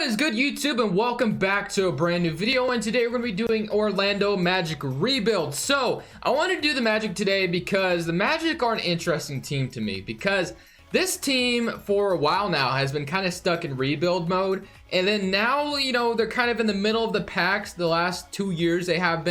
is good, YouTube, and welcome back to a brand new video. And today we're going to be doing Orlando Magic rebuild. So I want to do the Magic today because the Magic are an interesting team to me, because this team for a while now has been kind of stuck in rebuild mode, and then now, you know, they're kind of in the middle of the packs. The last 2 years they have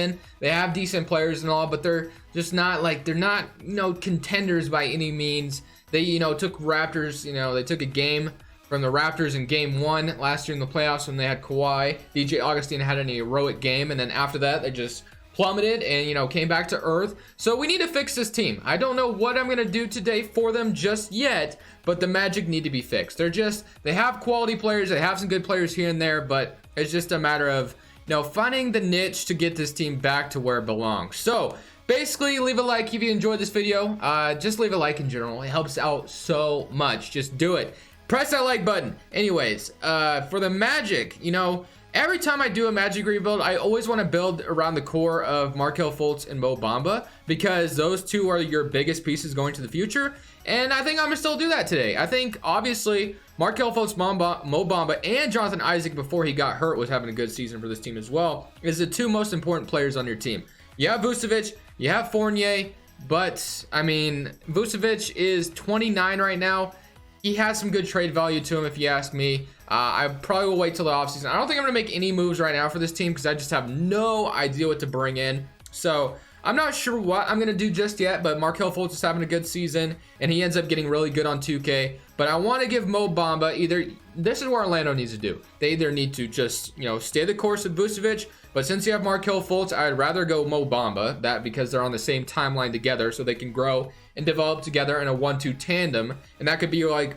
decent players and all, but they're just not like, they're not, you know, contenders by any means. They, you know, took Raptors, you know, they took a game from the Raptors in game 1 last year in the playoffs when they had Kawhi. DJ Augustin had an heroic game, and then after that they just plummeted and, you know, came back to earth. So we need to fix this team. I don't know what I'm gonna do today for them just yet, but the Magic need to be fixed. They have quality players, they have some good players here and there, but it's just a matter of, you know, finding the niche to get this team back to where it belongs. So basically, leave a like if you enjoyed this video. Just leave a like in general, it helps out so much. Just do it. Press that like button. Anyways, for the Magic, you know, every time I do a Magic rebuild, I always want to build around the core of Markelle Fultz and Mo Bamba, because those two are your biggest pieces going to the future. And I think I'm gonna still do that today. I think obviously Markelle Fultz, Mo Bamba, and Jonathan Isaac, before he got hurt, was having a good season for this team as well, is the two most important players on your team. You have Vucevic, you have Fournier, but I mean, Vucevic is 29 right now. He has some good trade value to him, if you ask me. I probably will wait till the offseason. I don't think I'm going to make any moves right now for this team because I just have no idea what to bring in. So I'm not sure what I'm going to do just yet, but Markelle Fultz is having a good season, and he ends up getting really good on 2K. But I want to give Mo Bamba this is what Orlando needs to do. They either need to just, you know, stay the course with Vucevic, but since you have Markelle Fultz, I'd rather go Mo Bamba, because they're on the same timeline together, so they can grow and develop together in a 1-2 tandem. And that could be like,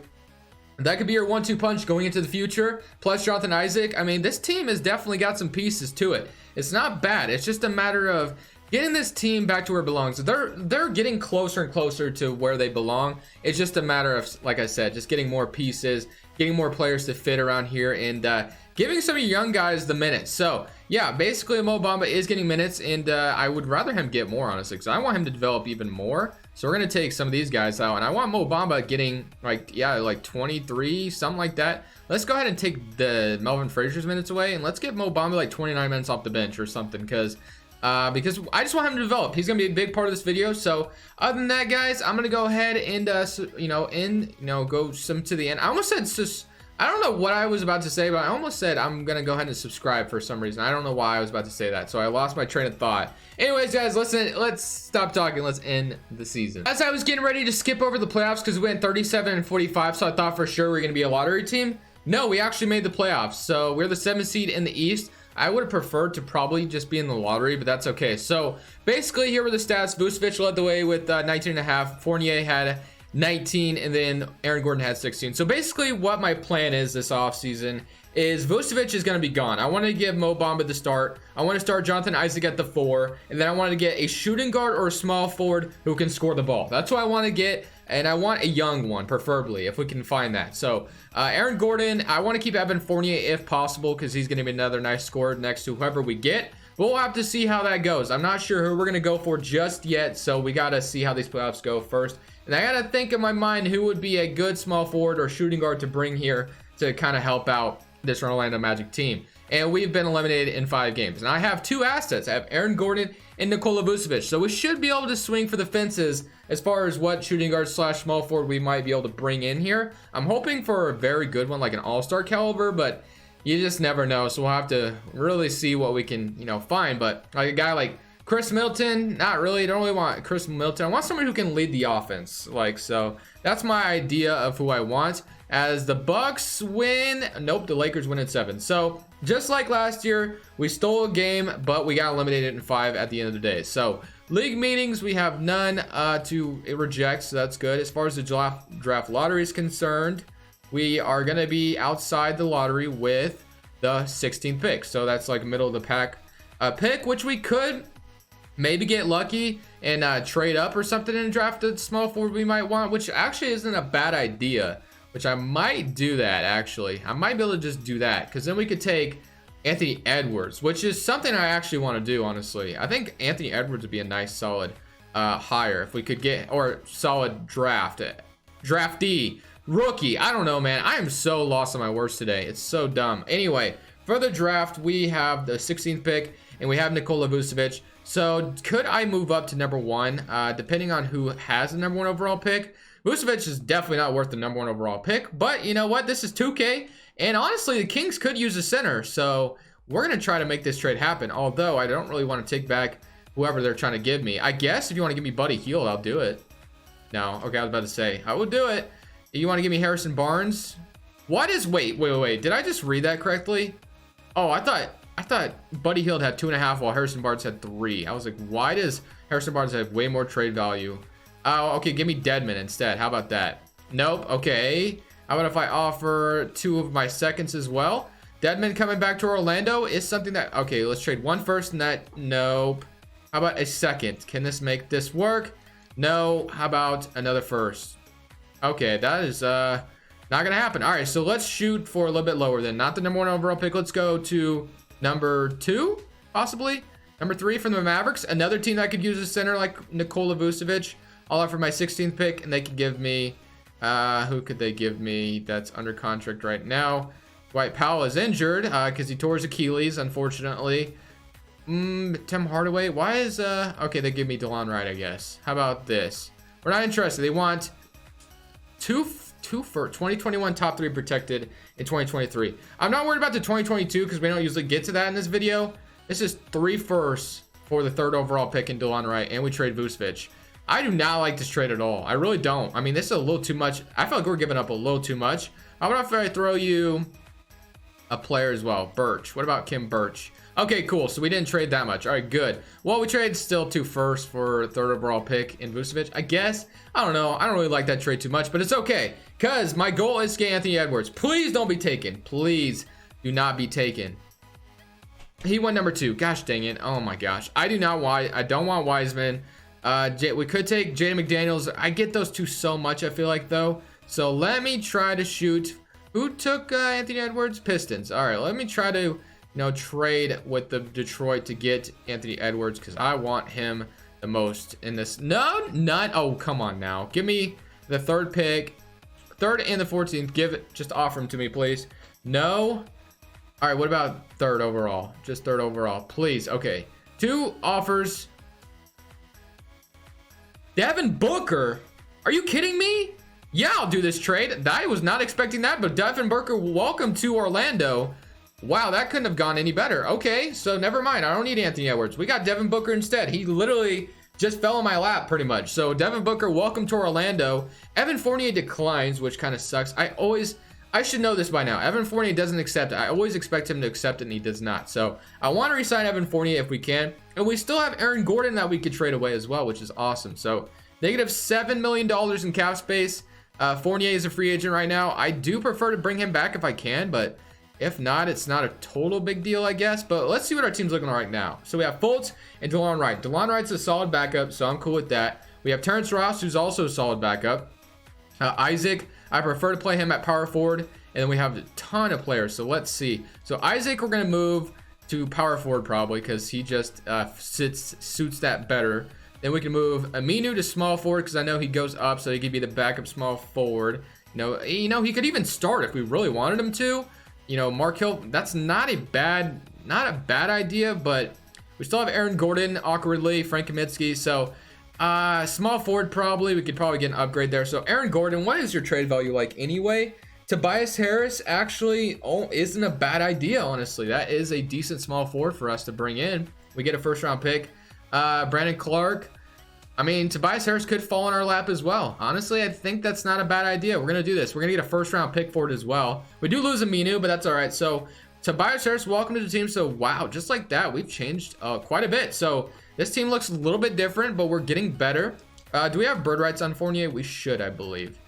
that could be your 1-2 punch going into the future. Plus Jonathan Isaac. I mean, this team has definitely got some pieces to it. It's not bad. It's just a matter of getting this team back to where it belongs. They're getting closer and closer to where they belong. It's just a matter of, like I said, just getting more pieces, getting more players to fit around here, and giving some of your young guys the minutes. So yeah, basically Mo Bamba is getting minutes, and I would rather him get more, honestly, because I want him to develop even more. So we're gonna take some of these guys out, and I want Mo Bamba getting like 23, something like that. Let's go ahead and take the Melvin Frazier's minutes away, and let's get Mo Bamba like 29 minutes off the bench or something, because I just want him to develop. He's gonna be a big part of this video. So other than that, guys, I'm gonna go ahead and go some to the end. I almost said I don't know what I was about to say, but I almost said I'm gonna go ahead and subscribe for some reason. I don't know why I was about to say that, so I lost my train of thought. Anyways, guys, let's stop talking. Let's end the season. As I was getting ready to skip over the playoffs because we went 37 and 45, so I thought for sure we were gonna be a lottery team. No, we actually made the playoffs, so we're the 7th seed in the East. I would have preferred to probably just be in the lottery, but that's okay. So basically, here were the stats. Vucevic led the way with 19.5. Fournier had 19, and then Aaron Gordon had 16. So basically, what my plan is this offseason is Vucevic is going to be gone. I want to give Mo Bamba the start. I want to start Jonathan Isaac at the 4, and then I want to get a shooting guard or a small forward who can score the ball. That's what I want to get, and I want a young one, preferably, if we can find that. So Aaron Gordon, I want to keep Evan Fournier if possible, because he's going to be another nice scorer next to whoever we get. We'll have to see how that goes. I'm not sure who we're going to go for just yet, so we got to see how these playoffs go first. And I got to think in my mind who would be a good small forward or shooting guard to bring here to kind of help out this Orlando Magic team. And we've been eliminated in 5 games. And I have 2 assets. I have Aaron Gordon and Nikola Vucevic. So we should be able to swing for the fences as far as what shooting guard / small forward we might be able to bring in here. I'm hoping for a very good one, like an all-star caliber, but you just never know. So we'll have to really see what we can, you know, find. But like a guy like Chris Middleton, not really. Don't really want Chris Middleton. I want someone who can lead the offense. So that's my idea of who I want. As the Bucks win, nope, the Lakers win in 7. So just like last year, we stole a game, but we got eliminated in 5 at the end of the day. So league meetings, we have none to reject, so that's good. As far as the draft lottery is concerned, we are going to be outside the lottery with the 16th pick. So that's like middle of the pack pick, which we could maybe get lucky and trade up or something and draft a small forward we might want, which actually isn't a bad idea. Which I might do that, actually. I might be able to just do that, because then we could take Anthony Edwards, which is something I actually want to do, honestly. I think Anthony Edwards would be a nice, solid hire if we could get, or solid draftee Rookie. I don't know, man. I am so lost on my words today. It's so dumb. Anyway, for the draft, we have the 16th pick, and we have Nikola Vucevic. So could I move up to number 1? Depending on who has the number 1 overall pick. Vucevic is definitely not worth the number 1 overall pick. But you know what? This is 2K. And honestly, the Kings could use a center. So we're going to try to make this trade happen. Although I don't really want to take back whoever they're trying to give me. I guess if you want to give me Buddy Hield, I'll do it. No. Okay, I was about to say. I will do it. You want to give me Harrison Barnes? What is... Wait. Did I just read that correctly? Oh, I thought Buddy Hield had 2.5 while Harrison Barnes had 3. I was like, why does Harrison Barnes have way more trade value? Oh, okay, give me Dedmon instead. How about that? Nope. Okay. How about if I offer 2 of my seconds as well? Dedmon coming back to Orlando is something that... Okay, let's trade 1 first and that... Nope. How about a second? Can this make this work? No. How about another first? Okay, that is not gonna happen. All right, so let's shoot for a little bit lower then. Not the number 1 overall pick. Let's go to number 2, possibly. Number 3 from the Mavericks. Another team that could use a center like Nikola Vucevic. I'll offer my 16th pick, and they could give me... who could they give me that's under contract right now? Dwight Powell is injured because he tore his Achilles, unfortunately. Tim Hardaway. Why is... Okay, they give me DeLon Wright, I guess. How about this? We're not interested. They want... Two for 2021 top 3 protected in 2023. I'm not worried about the 2022 because we don't usually get to that in this video. This is 3 firsts for the 3rd overall pick in DeLon Wright, and we trade Vucevic. I do not like this trade at all. I really don't. I mean, this is a little too much. I feel like we're giving up a little too much. How about if I throw you a player as well? Birch. What about Kim Birch? Okay, cool. So we didn't trade that much. All right, good. Well, we traded still 2 firsts for 3rd overall pick in Vucevic. I guess. I don't know. I don't really like that trade too much, but it's okay. Because my goal is to get Anthony Edwards. Please don't be taken. Please do not be taken. He went number 2. Gosh dang it. Oh my gosh. I don't want Wiseman. We could take Jaden McDaniels. I get those 2 so much, I feel like, though. So let me try to shoot. Who took Anthony Edwards? Pistons. All right, let me try to... trade with the Detroit to get Anthony Edwards because I want him the most in this. No, not. Oh, come on now. Give me the 3rd pick, 3rd and the 14th. Just offer him to me, please. No. All right, what about 3rd overall? Just 3rd overall, please. Okay, 2 offers. Devin Booker. Are you kidding me? Yeah, I'll do this trade. I was not expecting that, but Devin Booker, welcome to Orlando. Wow, that couldn't have gone any better. Okay, so never mind. I don't need Anthony Edwards. We got Devin Booker instead. He literally just fell in my lap pretty much. So Devin Booker, welcome to Orlando. Evan Fournier declines, which kind of sucks. I should know this by now. Evan Fournier doesn't accept it. I always expect him to accept it, and he does not. So I want to re-sign Evan Fournier if we can. And we still have Aaron Gordon that we could trade away as well, which is awesome. So negative $7 million in cap space. Fournier is a free agent right now. I do prefer to bring him back if I can, but... if not, it's not a total big deal, I guess. But let's see what our team's looking like right now. So we have Fultz and DeLon Wright. DeLon Wright's a solid backup, so I'm cool with that. We have Terrence Ross, who's also a solid backup. Isaac, I prefer to play him at power forward. And then we have a ton of players, so let's see. So Isaac, we're going to move to power forward probably because he just suits that better. Then we can move Aminu to small forward because I know he goes up, so he could be the backup small forward. You know, he could even start if we really wanted him to. Mark Hill, that's not a bad idea, but we still have Aaron Gordon, awkwardly, Frank Kaminsky, so small forward probably. We could probably get an upgrade there. So Aaron Gordon, what is your trade value like anyway? Tobias Harris actually isn't a bad idea, honestly. That is a decent small forward for us to bring in. We get a 1st round pick. Brandon Clark. I mean, Tobias Harris could fall in our lap as well. Honestly, I think that's not a bad idea. We're going to do this. We're going to get a 1st round pick for it as well. We do lose Aminu, but that's all right. So Tobias Harris, welcome to the team. So wow, just like that, we've changed quite a bit. So this team looks a little bit different, but we're getting better. Do we have bird rights on Fournier? We should, I believe.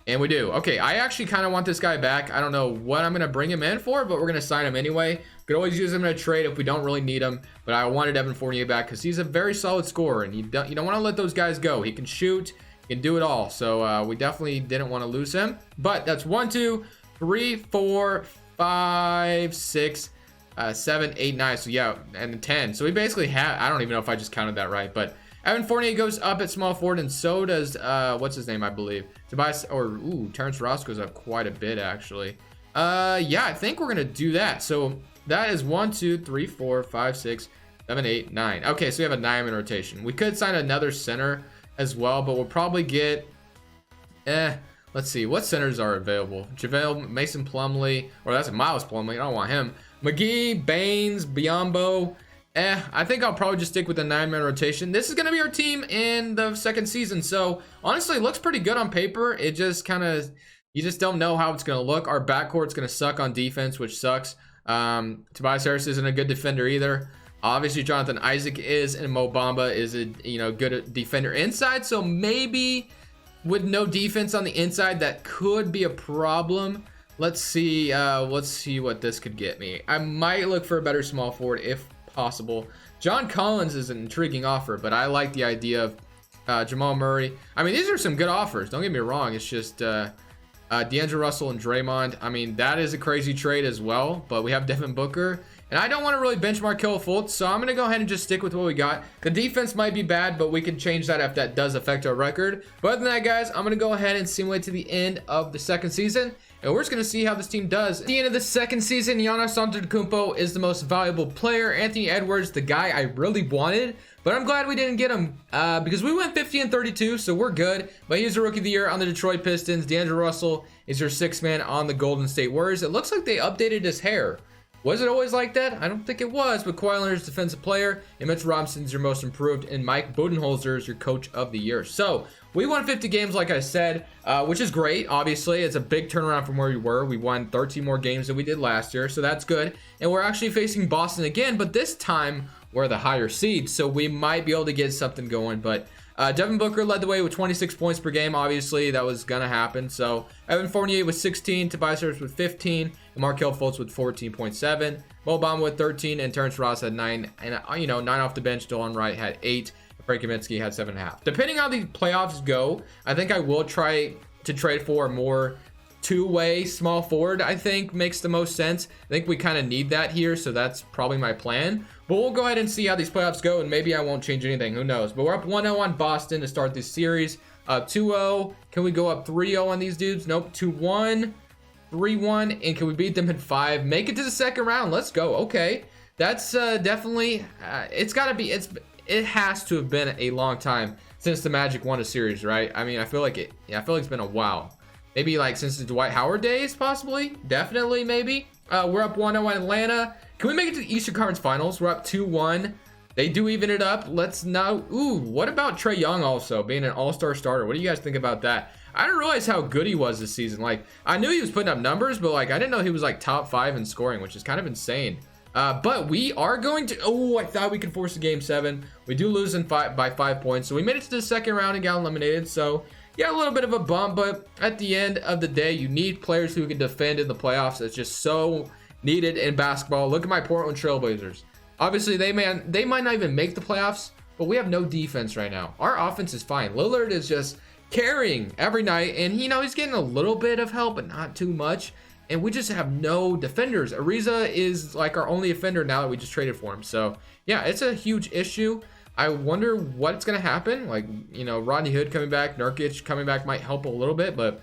And we do. Okay, I actually kind of want this guy back. I don't know what I'm going to bring him in for, but we're going to sign him anyway. We could always use him in a trade if we don't really need him. But I wanted Evan Fournier back because he's a very solid scorer. And you don't want to let those guys go. He can shoot. He can do it all. So we definitely didn't want to lose him. But that's 1, 2, 3, 4, 5, 6, 7, 8, 9. So yeah, and 10. So we basically have, I don't even know if I just counted that right. But Evan Fournier goes up at small forward, and so does what's his name, I believe. Tobias, or ooh, Terrence Ross goes up quite a bit actually. Yeah, I think we're gonna do that. So that is 1, 2, 3, 4, 5, 6, 7, 8, 9. Okay, so we have a 9-man rotation. We could sign another center as well, but we'll probably get let's see what centers are available. JaVale, Mason Plumlee, or that's Miles Plumlee. I don't want him. McGee, Baines, Biyombo. I think I'll probably just stick with the 9-man rotation. This is going to be our team in the second season. So honestly, it looks pretty good on paper. It just kind of, you just don't know how it's going to look. Our backcourt's going to suck on defense, which sucks. Tobias Harris isn't a good defender either. Obviously, Jonathan Isaac is, and Mo Bamba is a good defender inside. So maybe with no defense on the inside, that could be a problem. Let's see what this could get me. I might look for a better small forward if possible. John Collins is an intriguing offer, but I like the idea of Jamal Murray. I mean, these are some good offers. Don't get me wrong. It's just D'Angelo Russell and Draymond. I mean, that is a crazy trade as well, but we have Devin Booker. And I don't want to really bench Markelle Fultz, so I'm going to go ahead and just stick with what we got. The defense might be bad, but we can change that if that does affect our record. But other than that, guys, I'm going to go ahead and simulate to the end of the second season. And we're just going to see how this team does. At the end of the second season, Giannis Antetokounmpo is the most valuable player. Anthony Edwards, the guy I really wanted. But I'm glad we didn't get him because we went 50 and 32, so we're good. But he's a Rookie of the Year on the Detroit Pistons. D'Angelo Russell is your 6th man on the Golden State Warriors. It looks like they updated his hair. Was it always like that? I don't think it was, but Kawhi Leonard's defensive player, and Mitch Robinson's your most improved, and Mike Budenholzer is your coach of the year. So we won 50 games, like I said, which is great. Obviously, it's a big turnaround from where we were. We won 13 more games than we did last year, so that's good. And we're actually facing Boston again, but this time we're the higher seed, so we might be able to get something going. But Devin Booker led the way with 26 points per game. Obviously, that was going to happen. So Evan Fournier with 16, Tobias Harris with 15, and Markelle Fultz with 14.7. Mo Bamba with 13, and Terrence Ross had 9. And, 9 off the bench. Delon Wright had 8. Frank Kaminsky had 7.5. Depending on how the playoffs go, I think I will try to trade for a more two-way small forward. I think makes the most sense. I think we kind of need that here, so that's probably my plan. But we'll go ahead and see how these playoffs go, and maybe I won't change anything. Who knows? But we're up 1-0 on Boston to start this series. 2-0. Can we go up 3-0 on these dudes? Nope. 2-1, 3-1, and can we beat them in 5? Make it to the second round. Let's go. Okay, that's definitely. It's got to be. It has to have been a long time since the Magic won a series, right? I mean, I feel like it. Yeah, I feel like it's been a while. Maybe like since the Dwight Howard days, possibly. Definitely, maybe. We're up 1-0 on Atlanta. Can we make it to the Eastern Conference Finals? We're up 2-1. They do even it up. Let's now. Ooh, what about Trae Young also being an all-star starter? What do you guys think about that? I didn't realize how good he was this season. Like, I knew he was putting up numbers, but like I didn't know he was like top 5 in scoring, which is kind of insane. But we are going to. Oh, I thought we could force a game 7. We do lose by 5 points, so we made it to the second round and got eliminated. So yeah, a little bit of a bump, but at the end of the day, you need players who can defend in the playoffs. It's just so needed in basketball. Look at my Portland Trailblazers. Obviously, they might not even make the playoffs, but we have no defense right now. Our offense is fine. Lillard is just carrying every night, and he's getting a little bit of help, but not too much. And we just have no defenders. Ariza is like our only defender now that we just traded for him. So yeah, it's a huge issue. I wonder what's going to happen. Like, Rodney Hood coming back, Nurkic coming back might help a little bit, but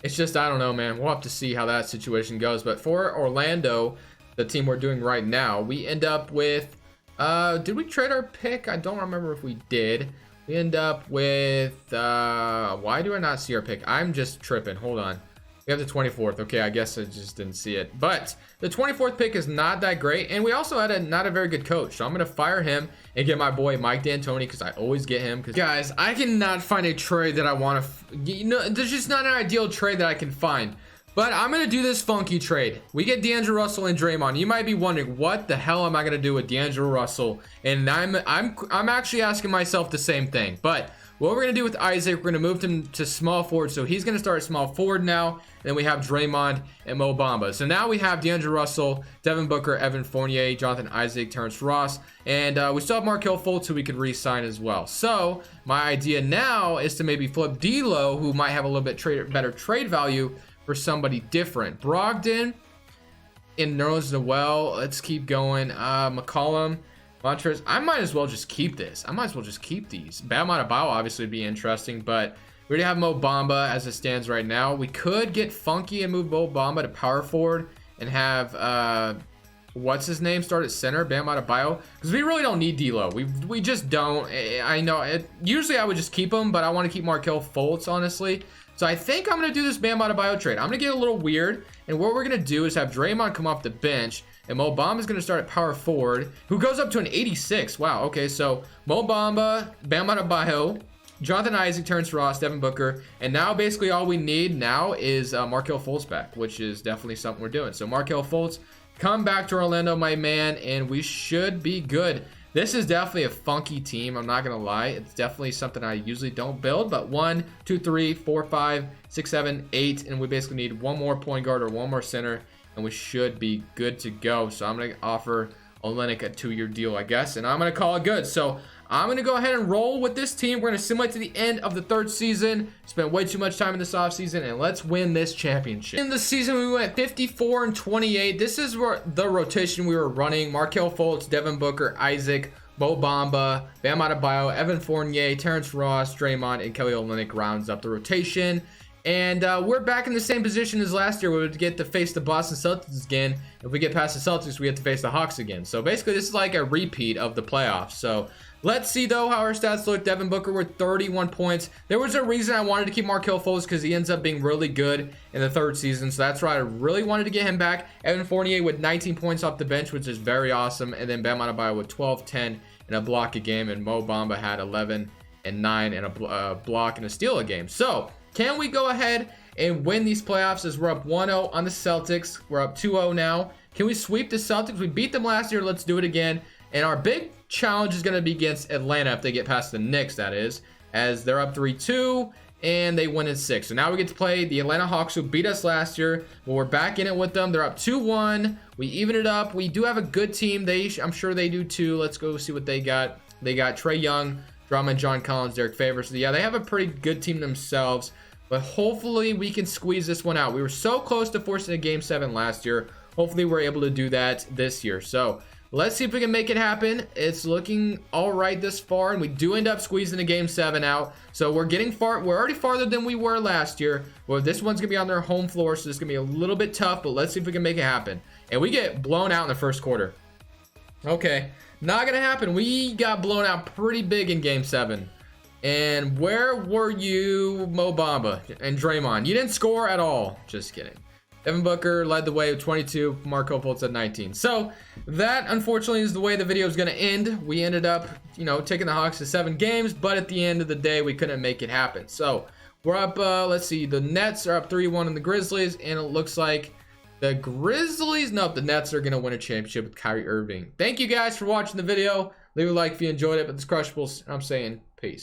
it's just, I don't know, man. We'll have to see how that situation goes. But for Orlando, the team we're doing right now, we end up with, did we trade our pick? I don't remember if we did. We end up with, why do I not see our pick? I'm just tripping. Hold on. We have the 24th. Okay, I guess I just didn't see it. But the 24th pick is not that great. And we also had not a very good coach. So I'm going to fire him and get my boy Mike D'Antoni because I always get him. Because guys, I cannot find a trade that I want to... there's just not an ideal trade that I can find. But I'm going to do this funky trade. We get D'Angelo Russell and Draymond. You might be wondering, what the hell am I going to do with D'Angelo Russell? And I'm actually asking myself the same thing. But what we're going to do with Isaac, we're going to move him to small forward. So he's going to start small forward now. Then we have Draymond and Mo Bamba. So now we have D'Angelo Russell, Devin Booker, Evan Fournier, Jonathan Isaac, Terrence Ross. And we still have Markelle Fultz, who we could re-sign as well. So my idea now is to maybe flip D'Lo, who might have a little bit better trade value, for somebody different. Brogdon and Nerlens Noel. Let's keep going. McCollum. Montrez, I might as well just keep this. I might as well just keep these. Bam Adebayo obviously would be interesting, but we already have Mo Bamba as it stands right now. We could get funky and move Mo Bamba to power forward and have what's his name start at center, Bam Adebayo, because we really don't need D'Lo. We just don't. I know it. Usually I would just keep him, but I want to keep Markelle Fultz, honestly. So I think I'm gonna do this Bam Adebayo trade. I'm gonna get a little weird, and what we're gonna do is have Draymond come off the bench. And Mo Bamba is going to start at power forward, who goes up to an 86. Wow, okay, so Mo Bamba, Bam Adebayo, Jonathan Isaac, Terrence Ross, Devin Booker, and now basically all we need now is Markelle Fultz back, which is definitely something we're doing. So Markelle Fultz, come back to Orlando, my man, and we should be good. This is definitely a funky team, I'm not going to lie. It's definitely something I usually don't build, but 1, 2, 3, 4, 5, 6, 7, 8, and we basically need one more point guard or one more center, and we should be good to go. So I'm going to offer Olynyk a 2-year deal, I guess, and I'm going to call it good. So I'm going to go ahead and roll with this team. We're going to simulate to the end of the 3rd season. Spent way too much time in this offseason, and let's win this championship. In the season, we went 54-28. This is the rotation we were running. Markelle Fultz, Devin Booker, Isaac, Mo Bamba, Bam Adebayo, Evan Fournier, Terrence Ross, Draymond, and Kelly Olynyk rounds up the rotation. And we're back in the same position as last year. We would get to face the Boston Celtics again. If we get past the Celtics, we get to face the Hawks again. So basically, this is like a repeat of the playoffs. So let's see, though, how our stats look. Devin Booker with 31 points. There was a reason I wanted to keep Markelle Fultz because he ends up being really good in the 3rd season. So that's why I really wanted to get him back. Evan Fournier with 19 points off the bench, which is very awesome. And then Bam Adebayo with 12, 10, and a block a game. And Mo Bamba had 11 and 9 and a block and a steal a game. So can we go ahead and win these playoffs as we're up 1-0 on the Celtics? We're up 2-0 now. Can we sweep the Celtics? We beat them last year. Let's do it again. And our big challenge is going to be against Atlanta if they get past the Knicks, that is, as they're up 3-2 and they win in 6. So now we get to play the Atlanta Hawks, who beat us last year. But we're back in it with them. They're up 2-1. We even it up. We do have a good team. I'm sure they do too. Let's go see what they got. They got Trae Young, Drummond, John Collins, Derek Favors. So yeah, they have a pretty good team themselves. But hopefully we can squeeze this one out. We were so close to forcing a Game 7 last year. Hopefully we're able to do that this year. So let's see if we can make it happen. It's looking all right this far, and we do end up squeezing a Game 7 out. So we're getting far. We're already farther than we were last year. Well, this one's going to be on their home floor, so it's going to be a little bit tough, but let's see if we can make it happen. And we get blown out in the 1st quarter. Okay, not going to happen. We got blown out pretty big in Game 7. And where were you, Mo Bamba and Draymond? You didn't score at all. Just kidding. Devin Booker led the way with 22. Markelle Fultz at 19. So that, unfortunately, is the way the video is going to end. We ended up, taking the Hawks to 7 games. But at the end of the day, we couldn't make it happen. So we're up, let's see. The Nets are up 3-1 on the Grizzlies. And it looks like the Grizzlies, nope, the Nets are going to win a championship with Kyrie Irving. Thank you guys for watching the video. Leave a like if you enjoyed it. But this Crushables, I'm saying peace.